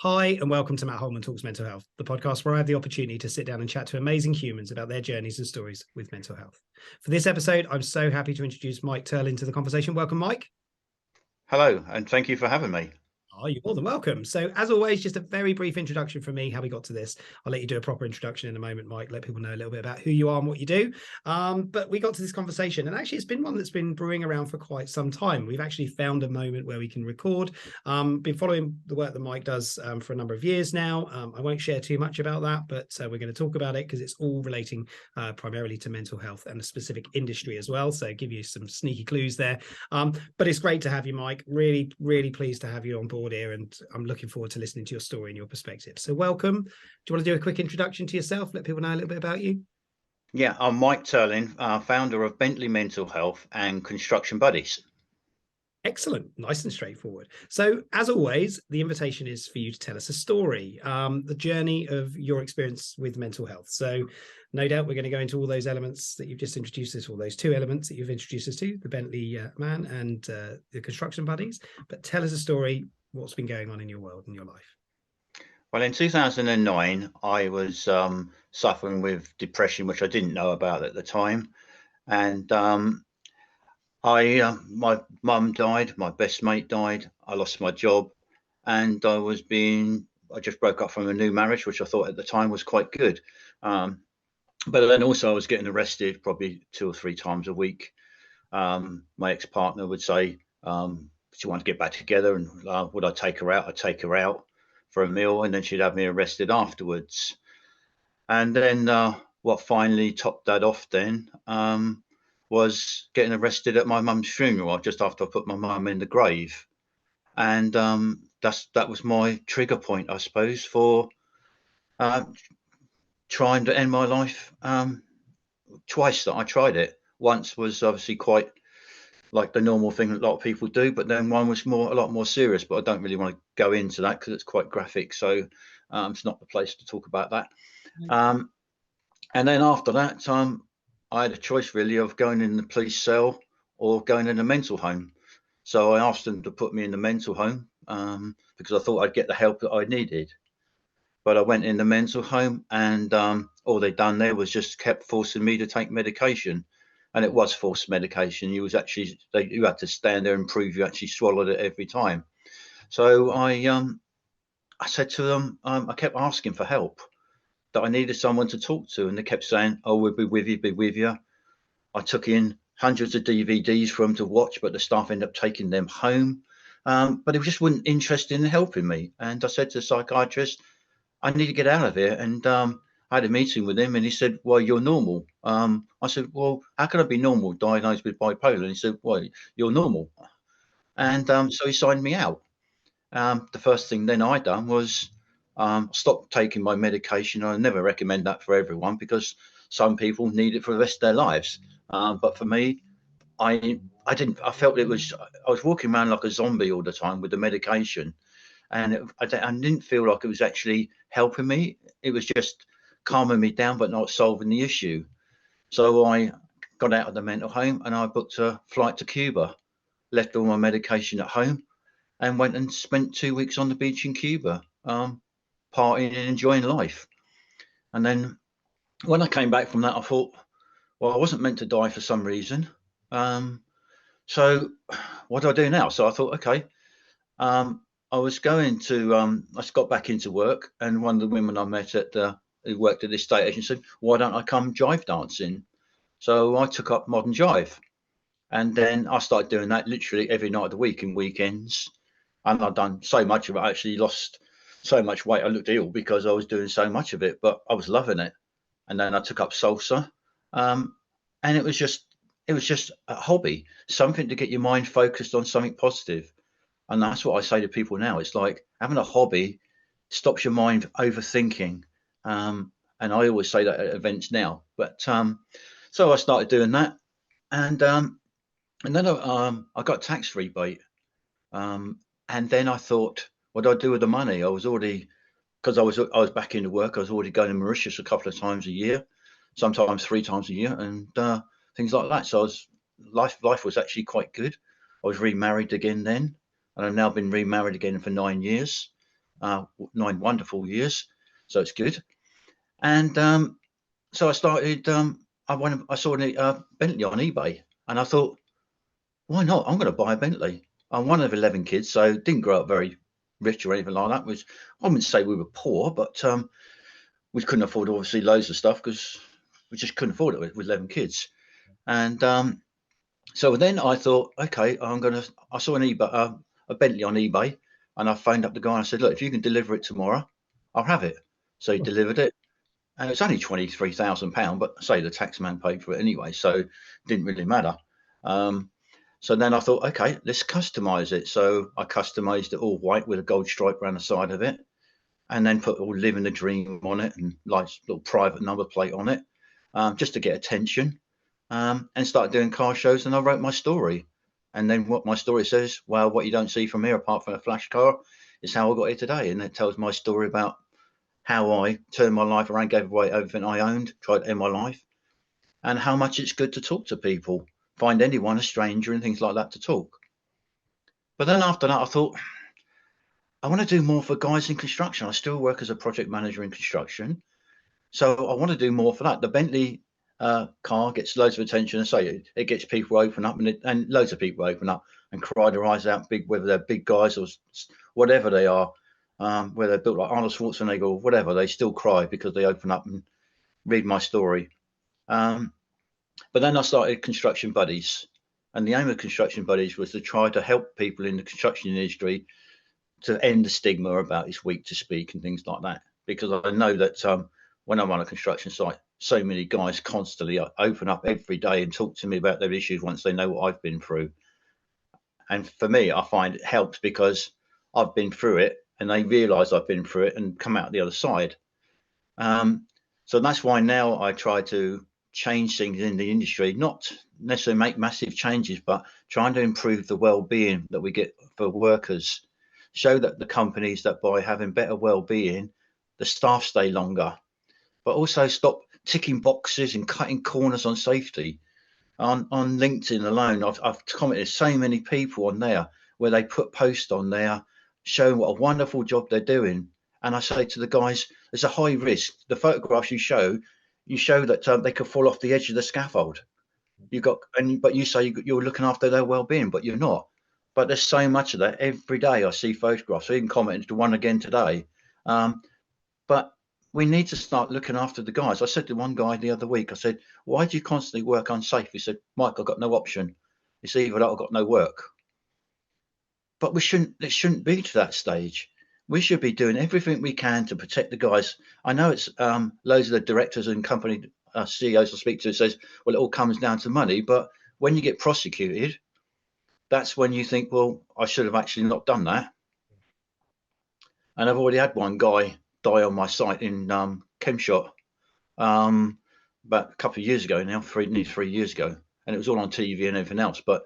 Hi, and welcome to Matt Holman Talks Mental Health, the podcast where I have the opportunity to sit down and chat to amazing humans about their journeys and stories with mental health. For this episode, I'm so happy to introduce Mike Turlin to the conversation. Welcome, Mike. Hello, and thank you for having me. Oh, you're more than welcome. So, as always, just a very brief introduction from me, how we got to this. I'll let you do a proper introduction in a moment, Mike, let people know a little bit about who you are and what you do. But we got to this conversation, and actually, it's been one that's been brewing around for quite some time. We've actually found a moment where we can record. Been following the work that Mike does for a number of years now. I won't share too much about that, but we're going to talk about it because it's all relating primarily to mental health and a specific industry as well. So, give you some sneaky clues there. But it's great to have you, Mike. Really, really pleased to have you on board here, and I'm looking forward to listening to your story and your perspective. So welcome. Do you want to do a quick introduction to yourself, let people know a little bit about you? Yeah, I'm Mike Turlin, founder of Bentley Mental Health and Construction Buddies. Excellent. Nice and straightforward. So as always, the invitation is for you to tell us a story, the journey of your experience with mental health. So no doubt we're going to go into all those elements that you've just introduced us, all those two elements that you've introduced us to, the Bentley man and the Construction Buddies. But tell us a story, what's been going on in your world and your life. Well, in 2009, I was suffering with depression, which I didn't know about at the time. And my mum died, my best mate died, I lost my job, and I just broke up from a new marriage, which I thought at the time was quite good. But then also I was getting arrested probably 2 or 3 times a week. My ex-partner would say she wanted to get back together, and would I take her out? I'd take her out for a meal, and then she'd have me arrested afterwards. And then what finally topped that off then was getting arrested at my mum's funeral just after I put my mum in the grave. And that was my trigger point, I suppose, for trying to end my life. Twice that I tried it. Once was obviously quite like the normal thing that a lot of people do, but then one was a lot more serious, but I don't really want to go into that because it's quite graphic, so it's not the place to talk about that. And then after that, I had a choice really of going in the police cell or going in a mental home. So I asked them to put me in the mental home because I thought I'd get the help that I needed. But I went in the mental home, and all they'd done there was just kept forcing me to take medication. And it was forced medication. You had to stand there and prove you actually swallowed it every time. So I said to them, I kept asking for help, that I needed someone to talk to, and they kept saying, "Oh, we'll be with you, be with you." I took in hundreds of DVDs for them to watch, but the staff ended up taking them home. But it just wasn't interested in helping me. And I said to the psychiatrist, "I need to get out of here." And I had a meeting with him, and he said, "Well, you're normal." I said, "Well, how can I be normal, diagnosed with bipolar?" And he said, "Well, you're normal." And so he signed me out. The first thing then I done was stop taking my medication. I never recommend that for everyone because some people need it for the rest of their lives. But for me, I didn't. I felt I was walking around like a zombie all the time with the medication, and I didn't feel like it was actually helping me. It was just calming me down, but not solving the issue. So I got out of the mental home and I booked a flight to Cuba, left all my medication at home, and went and spent 2 weeks on the beach in Cuba, partying and enjoying life. And then when I came back from that, I thought, well, I wasn't meant to die for some reason. So what do I do now? So I thought, okay, I was going to, I got back into work, and one of the women I met who worked at the estate agent said, "Why don't I come jive dancing?" So I took up modern jive, and then I started doing that literally every night of the week and weekends. And I've done so much of it. I actually lost so much weight. I looked ill because I was doing so much of it, but I was loving it. And then I took up salsa, and it was just a hobby, something to get your mind focused on something positive. And that's what I say to people now. It's like having a hobby stops your mind overthinking. And I always say that at events now. But so I started doing that, and then I got tax rebate. And then I thought, what do I do with the money? I was already, because I was back into work. I was already going to Mauritius a couple of times a year, sometimes 3 times a year, and things like that. So life was actually quite good. I was remarried again then, and I've now been remarried again for 9 years. 9 wonderful years, so it's good. And so I started. I saw a Bentley on eBay, and I thought, why not? I'm going to buy a Bentley. I'm one of 11 kids, so didn't grow up very rich or anything like that. I wouldn't say we were poor, but we couldn't afford obviously loads of stuff because we just couldn't afford it with 11 kids. And so then I thought, okay, I saw a Bentley on eBay, and I phoned up the guy and I said, look, if you can deliver it tomorrow, I'll have it. So he delivered it, and it was only £23,000, but say the tax man paid for it anyway, so it didn't really matter. So then I thought, okay, let's customize it. So I customized it all white with a gold stripe around the side of it, and then put all living the dream on it and like little private number plate on it, just to get attention, and started doing car shows. And I wrote my story. And then what my story says, well, what you don't see from here, apart from a flash car, is how I got here today. And it tells my story about how I turned my life around, gave away everything I owned, tried to end my life, and how much it's good to talk to people, find anyone, a stranger and things like that to talk. But then after that, I thought, I want to do more for guys in construction. I still work as a project manager in construction, so I want to do more for that. The Bentley car gets loads of attention, and say it gets people open up, and loads of people open up and cry their eyes out, big, whether they're big guys or whatever they are, whether they're built like Arnold Schwarzenegger or whatever, they still cry because they open up and read my story. But then I started Construction Buddies, and the aim of Construction Buddies was to try to help people in the construction industry to end the stigma about it's weak to speak and things like that. Because I know that when I'm on a construction site, so many guys constantly open up every day and talk to me about their issues once they know what I've been through. And for me, I find it helps because I've been through it and they realise I've been through it and come out the other side. So that's why now I try to change things in the industry, not necessarily make massive changes, but trying to improve the well-being that we get for workers, show that the companies that by having better well-being, the staff stay longer, but also stop ticking boxes and cutting corners on safety. On LinkedIn alone, I've commented so many people on there where they put posts on there showing what a wonderful job they're doing. And I say to the guys, there's a high risk. The photographs you show that they could fall off the edge of the scaffold. But you say you're looking after their well-being, but you're not. But there's so much of that every day. I see photographs. I even commented to one again today. But we need to start looking after the guys. I said to one guy the other week, I said, why do you constantly work unsafe? He said, Mike, I've got no option. It's either that or I've got no work. But it shouldn't be to that stage. We should be doing everything we can to protect the guys. I know it's loads of the directors and company CEOs I speak to says, well, it all comes down to money. But when you get prosecuted, that's when you think, well, I should have actually not done that. And I've already had one guy die on my site in Kemshot about a couple of years ago now, nearly 3 years ago, and it was all on TV and everything else. But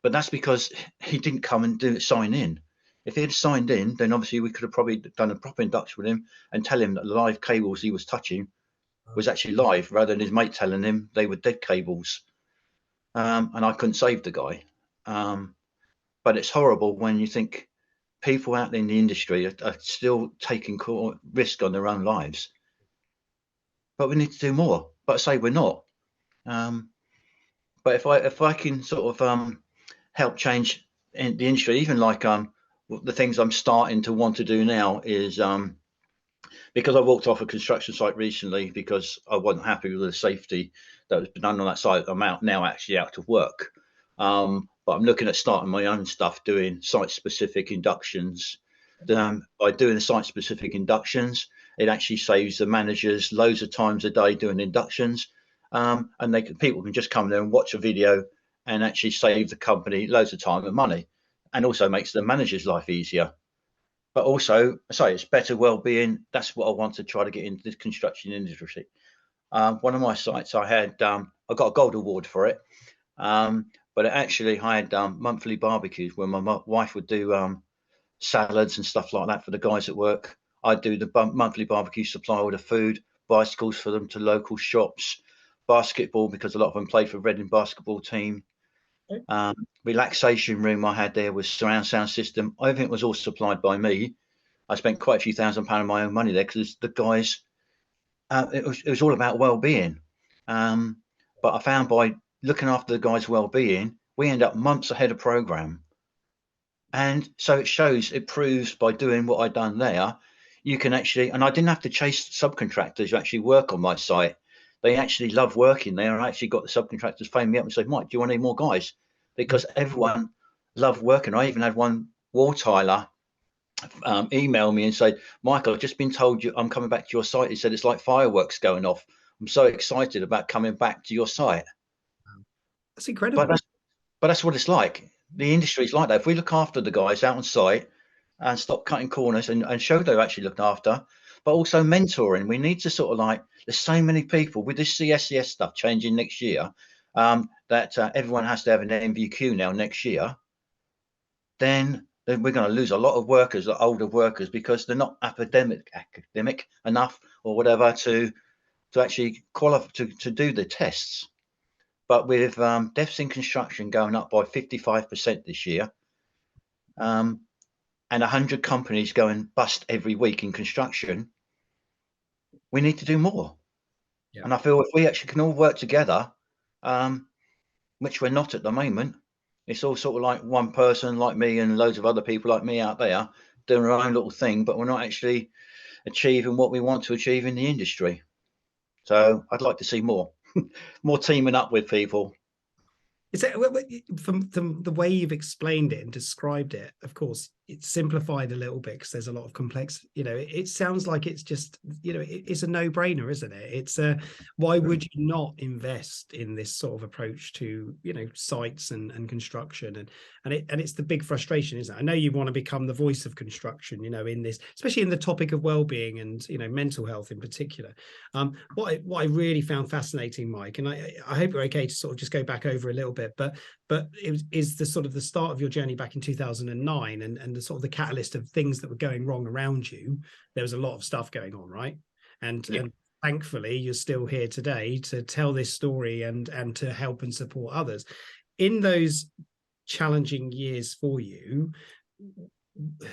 that's because he didn't come and sign in. If he had signed in, then obviously we could have probably done a proper induction with him and tell him that the live cables he was touching was actually live, rather than his mate telling him they were dead cables. And I couldn't save the guy. But it's horrible when you think people out there in the industry are still taking risk on their own lives. But we need to do more. But I say we're not. But if I can sort of help change in the industry, even like the things I'm starting to want to do now is because I walked off a construction site recently because I wasn't happy with the safety that was done on that site. I'm now actually out of work. But I'm looking at starting my own stuff, doing site-specific inductions. By doing the site-specific inductions, it actually saves the managers loads of times a day doing inductions, and people can just come there and watch a video and actually save the company loads of time and money, and also makes the manager's life easier. But also, it's better well-being. That's what I want to try to get into the construction industry. One of my sites, I got a gold award for it. But it actually had monthly barbecues where my wife would do salads and stuff like that for the guys at work. I'd do the monthly barbecue, supply all the food, bicycles for them to local shops, basketball because a lot of them played for Reading basketball team. Relaxation room I had there was surround sound system. Everything was all supplied by me. I spent quite a few £1,000s of my own money there because the guys, it was all about well-being. But I found by looking after the guys' well-being, we end up months ahead of program. And so it proves by doing what I've done there, you can actually, and I didn't have to chase subcontractors who actually work on my site. They actually love working there. And I actually got the subcontractors phone me up and say, Mike, do you want any more guys? Because everyone loved working. I even had one wall tiler email me and say, Michael, I've just been told I'm coming back to your site. He said it's like fireworks going off. I'm so excited about coming back to your site. That's incredible. But that's what it's like. The industry is like that. If we look after the guys out on site and stop cutting corners and show they're actually looked after, but also mentoring. We need to sort of like, there's so many people with this CSCS stuff changing next year, that everyone has to have an NVQ now next year. Then we're going to lose a lot of workers, the older workers, because they're not academic enough or whatever to actually qualify to do the tests. But with deaths in construction going up by 55% this year, and 100 companies going bust every week in construction, we need to do more. Yeah. And I feel if we actually can all work together, which we're not at the moment, it's all sort of like one person like me and loads of other people like me out there doing our own little thing, but we're not actually achieving what we want to achieve in the industry. So I'd like to see more, more teaming up with people. Is it, from the way you've explained it and described it, of course, it's simplified a little bit because there's a lot of complex, it sounds like it's just, it's a no-brainer, isn't it? It's why would you not invest in this sort of approach to, sites and construction? And it's the big frustration, isn't it? I know you want to become the voice of construction, in this, especially in the topic of well-being and, mental health in particular. What I really found fascinating, Mike, and I hope you're okay to sort of just go back over a little bit, but it is the sort of the start of your journey back in 2009 and the sort of the catalyst of things that were going wrong around you. There was a lot of stuff going on, right? And thankfully you're still here today to tell this story and to help and support others in those challenging years for you.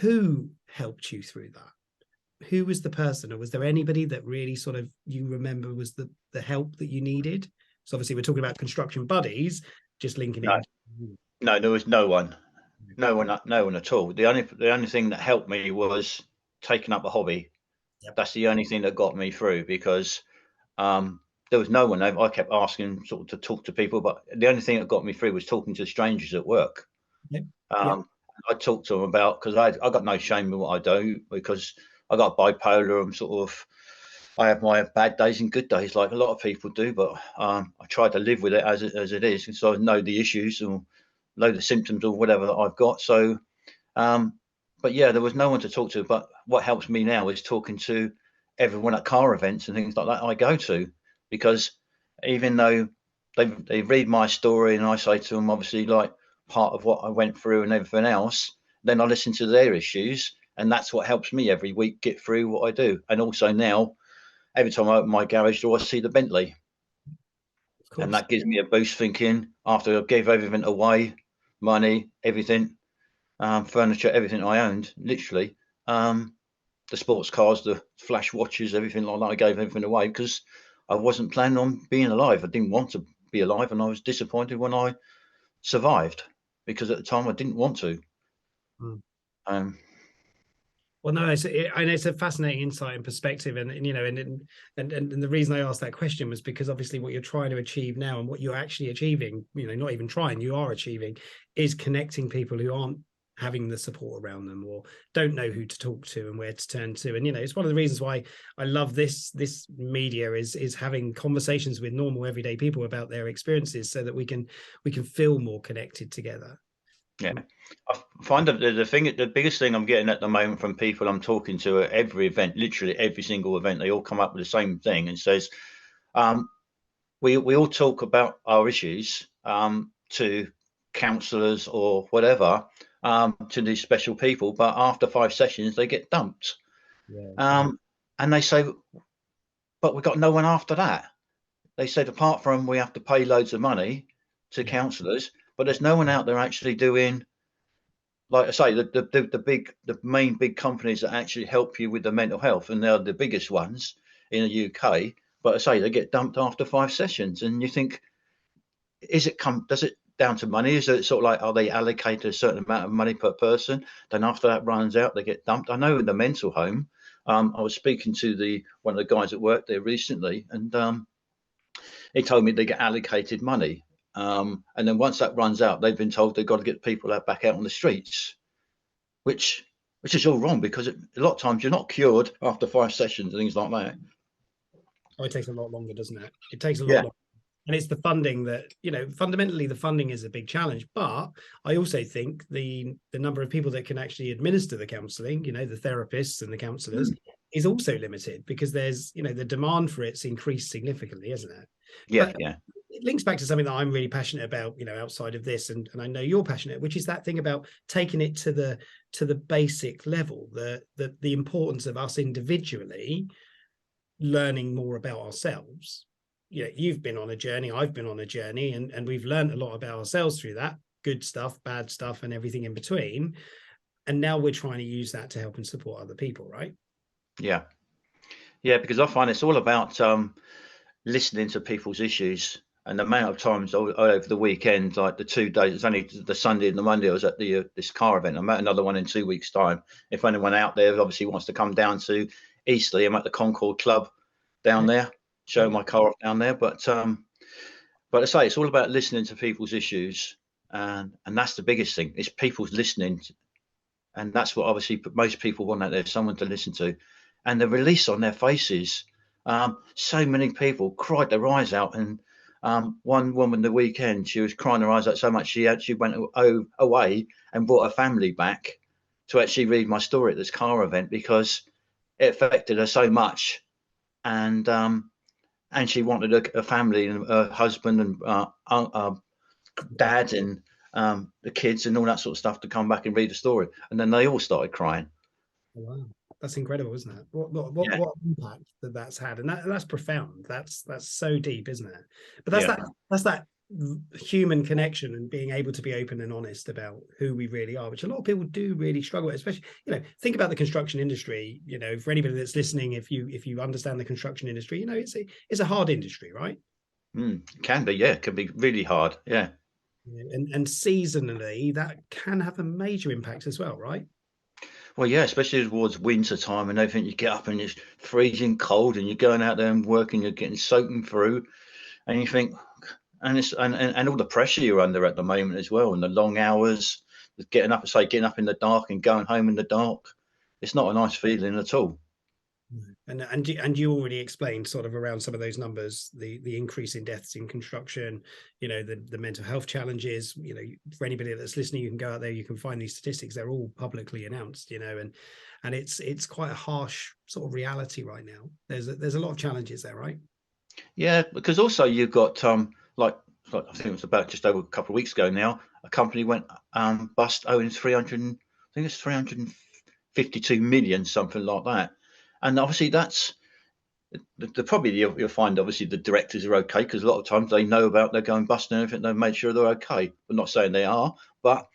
Who helped you through that? Who was the person, or was there anybody that really sort of you remember was the help that you needed? So obviously we're talking about construction buddies, just linking it. No, there was no one at all. The only thing that helped me was taking up a hobby. Yep. That's the only thing that got me through, because there was no one. I kept asking sort of to talk to people, but the only thing that got me through was talking to strangers at work. Yep. I talked to them about, because I got no shame in what I do, because I got bipolar. I'm sort of, I have my bad days and good days like a lot of people do, but I try to live with it as it is, and so I know the issues or know the symptoms or whatever that I've got. So, but yeah, there was no one to talk to. But what helps me now is talking to everyone at car events and things like that I go to, because even though they read my story and I say to them, obviously, like part of what I went through and everything else, then I listen to their issues, and that's what helps me every week get through what I do. And also now, every time I open my garage door, I see the Bentley. And that gives me a boost, thinking after I gave everything away, money, everything, furniture, everything I owned, literally, the sports cars, the flash watches, everything like that, I gave everything away because I wasn't planning on being alive. I didn't want to be alive, and I was disappointed when I survived, because at the time I didn't want to. Well, no, it's a fascinating insight and perspective, and the reason I asked that question was because obviously what you're trying to achieve now and what you're actually achieving, not even trying, you are achieving, is connecting people who aren't having the support around them or don't know who to talk to and where to turn to. And it's one of the reasons why I love this media is having conversations with normal everyday people about their experiences, so that we can feel more connected together. Yeah, I find that the biggest thing I'm getting at the moment from people I'm talking to at every event, literally every single event, they all come up with the same thing and says, we all talk about our issues to counsellors or whatever, to these special people, but after 5 sessions they get dumped. Yeah. And they say, but we've got no one after that. They said, apart from we have to pay loads of money to counsellors, but there's no one out there actually doing like I say, the main big companies that actually help you with the mental health, and they're the biggest ones in the UK. But I say they get dumped after 5 sessions, and you think, does it down to money? Is it sort of like, are they allocated a certain amount of money per person? Then after that runs out, they get dumped. I know in the mental home, I was speaking to one of the guys that worked there recently, and he told me they get allocated money. And then once that runs out, they've been told they've got to get people back out on the streets, which is all wrong, because a lot of times you're not cured after 5 sessions and things like that. Oh, it takes a lot longer, doesn't it? It takes a lot Yeah. longer. And it's the funding that, fundamentally the funding is a big challenge. But I also think the number of people that can actually administer the counselling, the therapists and the counsellors, is also limited, because there's, the demand for it's increased significantly, isn't it? Yeah, but yeah. It links back to something that I'm really passionate about, outside of this, and I know you're passionate, which is that thing about taking it to the basic level, the importance of us individually learning more about ourselves. You've been on a journey, I've been on a journey, and we've learned a lot about ourselves through that, good stuff, bad stuff, and everything in between. And now we're trying to use that to help and support other people, right? Yeah. Yeah, because I find it's all about listening to people's issues. And the amount of times over the weekend, like the 2 days, it's only the Sunday and the Monday, I was at this car event. I'm at another one in 2 weeks' time. If anyone out there obviously wants to come down to Eastleigh, I'm at the Concord Club down there, show my car off down there. But I say, it's all about listening to people's issues, and that's the biggest thing, is people's listening. And that's what obviously most people want out there, someone to listen to. And the release on their faces. So many people cried their eyes out, and one woman the weekend, she was crying her eyes out so much she actually went away and brought her family back to actually read my story at this car event, because it affected her so much. And she wanted a family and a husband and dad and the kids and all that sort of stuff to come back and read the story. And then they all started crying. Wow, that's incredible, isn't it? What impact that's had, and that's profound. That's so deep, isn't it? But that's that human connection, and being able to be open and honest about who we really are, which a lot of people do really struggle with. Especially, think about the construction industry. For anybody that's listening, if you understand the construction industry, it's a hard industry, right? Can be, yeah. It can be really hard, yeah. And seasonally, that can have a major impact as well, right? Well, yeah, especially towards winter time and everything. You get up and it's freezing cold, and you're going out there and working, you're getting soaking through, and you think, and it's and all the pressure you're under at the moment as well, and the long hours, getting up in the dark and going home in the dark. It's not a nice feeling at all. And you already explained sort of around some of those numbers, the increase in deaths in construction, the mental health challenges. For anybody that's listening, you can go out there, you can find these statistics. They're all publicly announced, and it's quite a harsh sort of reality right now. There's a lot of challenges there, right? Yeah, because also you've got like I think it was about just over a couple of weeks ago now, a company went bust owing 352 million, something like that. And obviously that's probably you'll find obviously the directors are okay, because a lot of times they know about they're going bust and everything. They've made sure they're okay. I'm not saying they are, but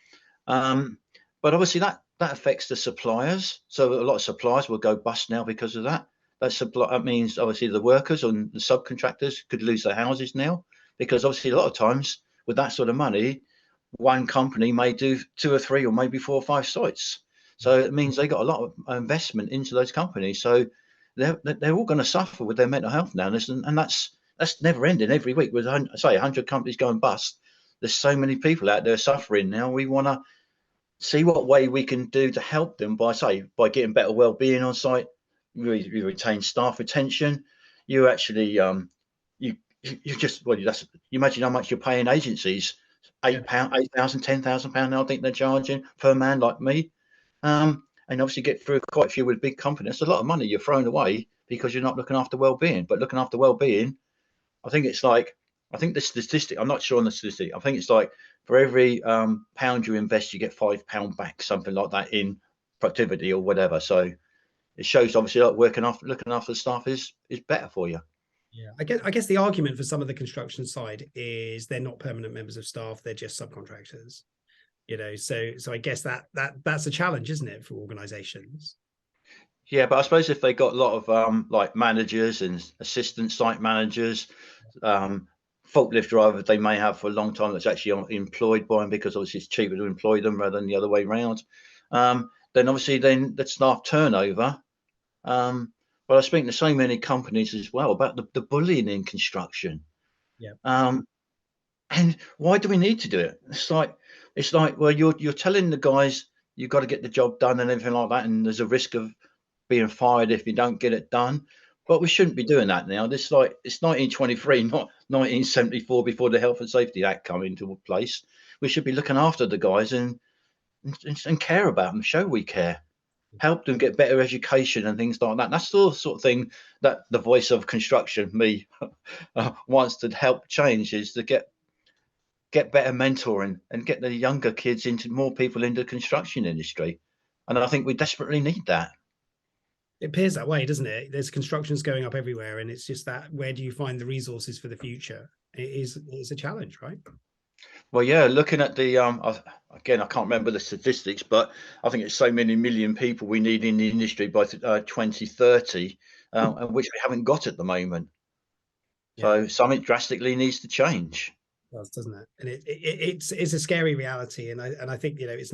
obviously that affects the suppliers. So a lot of suppliers will go bust now because of that. That means obviously the workers and the subcontractors could lose their houses now, because obviously a lot of times with that sort of money, one company may do 2 or 3 or maybe 4 or 5 sites. So it means they got a lot of investment into those companies. So they're all going to suffer with their mental health now. And that's never ending. Every week with, say, 100 companies going bust, there's so many people out there suffering now. We want to see what way we can do to help them by getting better well-being on site. You retain staff retention. You actually you just you imagine how much you're paying agencies. £8,000, £10,000 now I think they're charging per man like me. And obviously get through quite a few with big companies. It's a lot of money you're throwing away because you're not looking after well-being. But looking after well-being, I think the statistic, I'm not sure on the statistic, I think it's like for every pound you invest, you get £5 back, something like that, in productivity or whatever. So it shows obviously like looking after the staff is better for you. Yeah, I guess the argument for some of the construction side is they're not permanent members of staff, they're just subcontractors. So I guess that's a challenge, isn't it, for organizations? Yeah, but I suppose if they got a lot of like managers and assistant site managers, um, forklift drivers they may have for a long time that's actually employed by them because obviously it's cheaper to employ them rather than the other way around. Then obviously then the staff turnover. But I speak to so many companies as well about the bullying in construction. Yeah. And why do we need to do it? It's like well you're telling the guys you've got to get the job done and everything like that, and there's a risk of being fired if you don't get it done. But we shouldn't be doing that now. This like it's 1923, not 1974, before the Health and Safety Act come into place. We should be looking after the guys and care about them, show we care, help them get better education and things like that. That's the sort of thing that the voice of construction, me, wants to help change, is to get better mentoring and get the younger kids into more people into the construction industry. And I think we desperately need that. It appears that way, doesn't it? There's constructions going up everywhere, and it's just that where do you find the resources for the future? It's a challenge, right? Well, yeah, looking at the again, I can't remember the statistics, but I think it's so many million people we need in the industry by 2030, and which we haven't got at the moment. So something drastically needs to change. Does, doesn't it? And it's a scary reality, and I think it's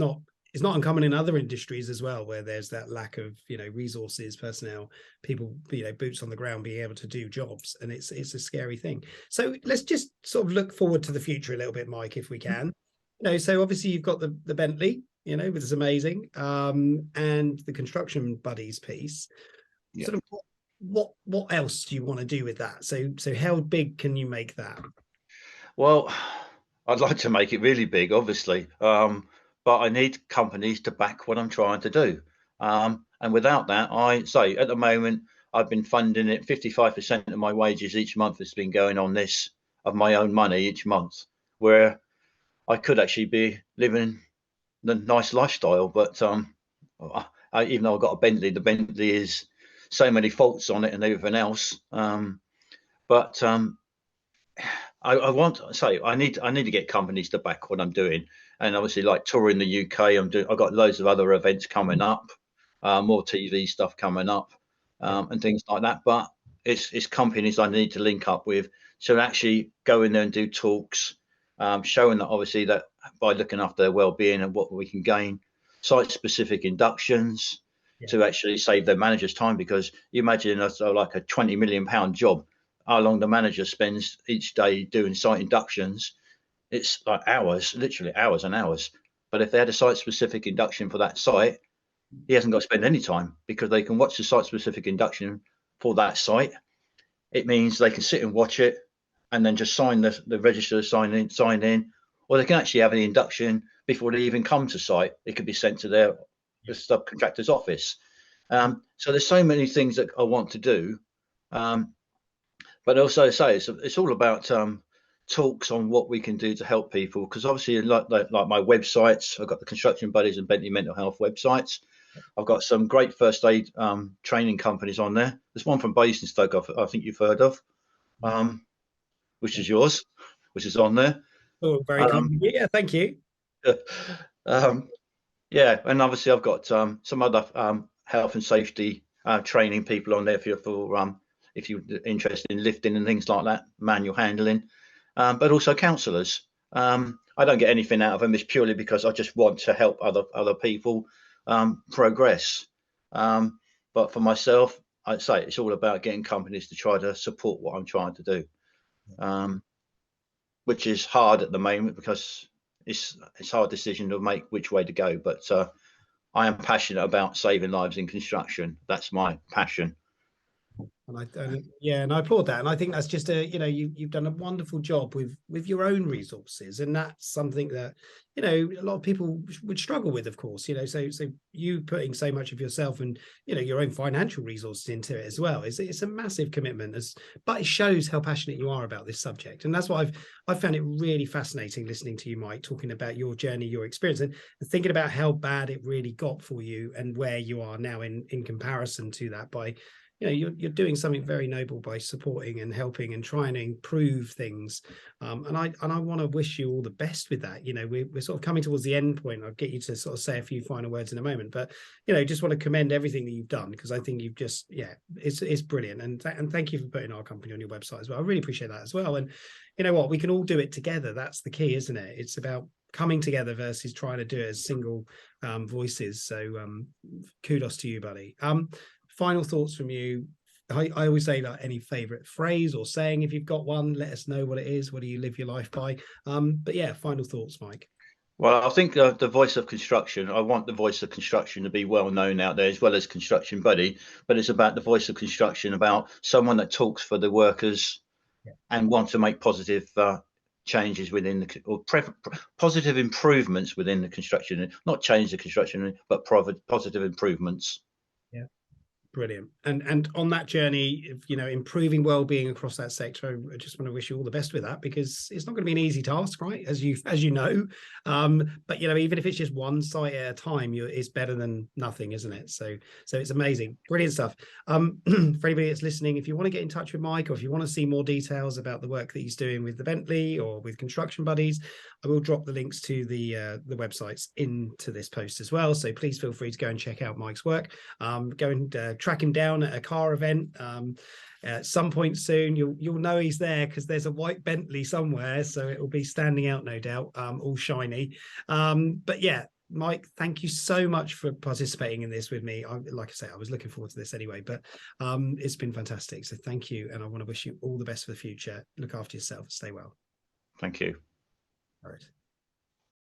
not uncommon in other industries as well, where there's that lack of resources, personnel, people, boots on the ground being able to do jobs, and it's a scary thing. So let's just sort of look forward to the future a little bit, Mike, if we can. So obviously you've got the Bentley, which is amazing, and the Construction Buddies piece. Yeah. Sort of what else do you want to do with that? So how big can you make that? Well, I'd like to make it really big, obviously, but I need companies to back what I'm trying to do. And without that, I say at the moment, I've been funding it. 55% of my wages each month has been going on this of my own money each month, where I could actually be living the nice lifestyle. But even though I've got a Bentley, the Bentley is so many faults on it and everything else. But I want to say I need to get companies to back what I'm doing, and obviously like touring the UK. I've got loads of other events coming up, more TV stuff coming up, and things like that. But it's companies I need to link up with, so actually go in there and do talks, showing that obviously that by looking after their well-being and what we can gain, site-specific inductions to actually save their managers time, because you imagine like a £20 million job. How long the manager spends each day doing site inductions, it's like hours, literally hours and hours. But if they had a site-specific induction for that site, he hasn't got to spend any time, because they can watch the site-specific induction for that site. It means they can sit and watch it and then just sign the register, sign in, or they can actually have an induction before they even come to site. It could be sent to the subcontractor's office. So there's so many things that I want to do. But also say it's all about talks on what we can do to help people, because obviously like my websites, I've got the Construction Buddies and Bentley Mental Health websites. I've got some great first aid training companies on there. There's one from Basingstoke I think you've heard of, which is yours, which is on there. Oh, very kind. Yeah, thank you. Yeah, and obviously I've got some other health and safety training people on there if you're interested in lifting and things like that, manual handling, but also counsellors. I don't get anything out of them. It's purely because I just want to help other people progress. But for myself, I'd say it's all about getting companies to try to support what I'm trying to do, which is hard at the moment because it's a hard decision to make which way to go. But I am passionate about saving lives in construction. That's my passion. And I applaud that, and I think that's just you've done a wonderful job with your own resources, and that's something that a lot of people would struggle with, of course. So you putting so much of yourself and your own financial resources into it as well it's a massive commitment, but it shows how passionate you are about this subject. And that's why I've found it really fascinating listening to you, Mike, talking about your journey, your experience, and thinking about how bad it really got for you and where you are now in comparison to that by you're doing something very noble by supporting and helping and trying to improve things. And I want to wish you all the best with that. We're sort of coming towards the end point. I'll get you to sort of say a few final words in a moment, but just want to commend everything that you've done, because I think you've just, it's brilliant. And thank you for putting our company on your website as well. I really appreciate that as well. And you know what, we can all do it together. That's the key, isn't it? It's about coming together versus trying to do it as single voices. So kudos to you, buddy. Final thoughts from you. I always say, like, any favorite phrase or saying, if you've got one, let us know what it is. What do you live your life by? But yeah, final thoughts, Mike. Well, I think the voice of construction, I want the voice of construction to be well known out there, as well as Construction Buddy. But it's about the voice of construction, about someone that talks for the workers and want to make positive changes within positive improvements within the construction, not change the construction, but positive improvements. Yeah. Brilliant. And on that journey of, improving well-being across that sector, I just want to wish you all the best with that, because it's not going to be an easy task, right? As you know. But even if it's just one site at a time, it's better than nothing, isn't it? So it's amazing. Brilliant stuff. For anybody that's listening, if you want to get in touch with Mike, or if you want to see more details about the work that he's doing with the Bentley or with Construction Buddies, I will drop the links to the websites into this post as well. So please feel free to go and check out Mike's work. Go and track him down at a car event at some point soon. You'll know he's there, because there's a white Bentley somewhere, so it will be standing out, no doubt, all shiny. But yeah, Mike, thank you so much for participating in this with me. Like I say, I was looking forward to this anyway, but it's been fantastic. So thank you, and I want to wish you all the best for the future. Look after yourself. Stay well. Thank you. All right.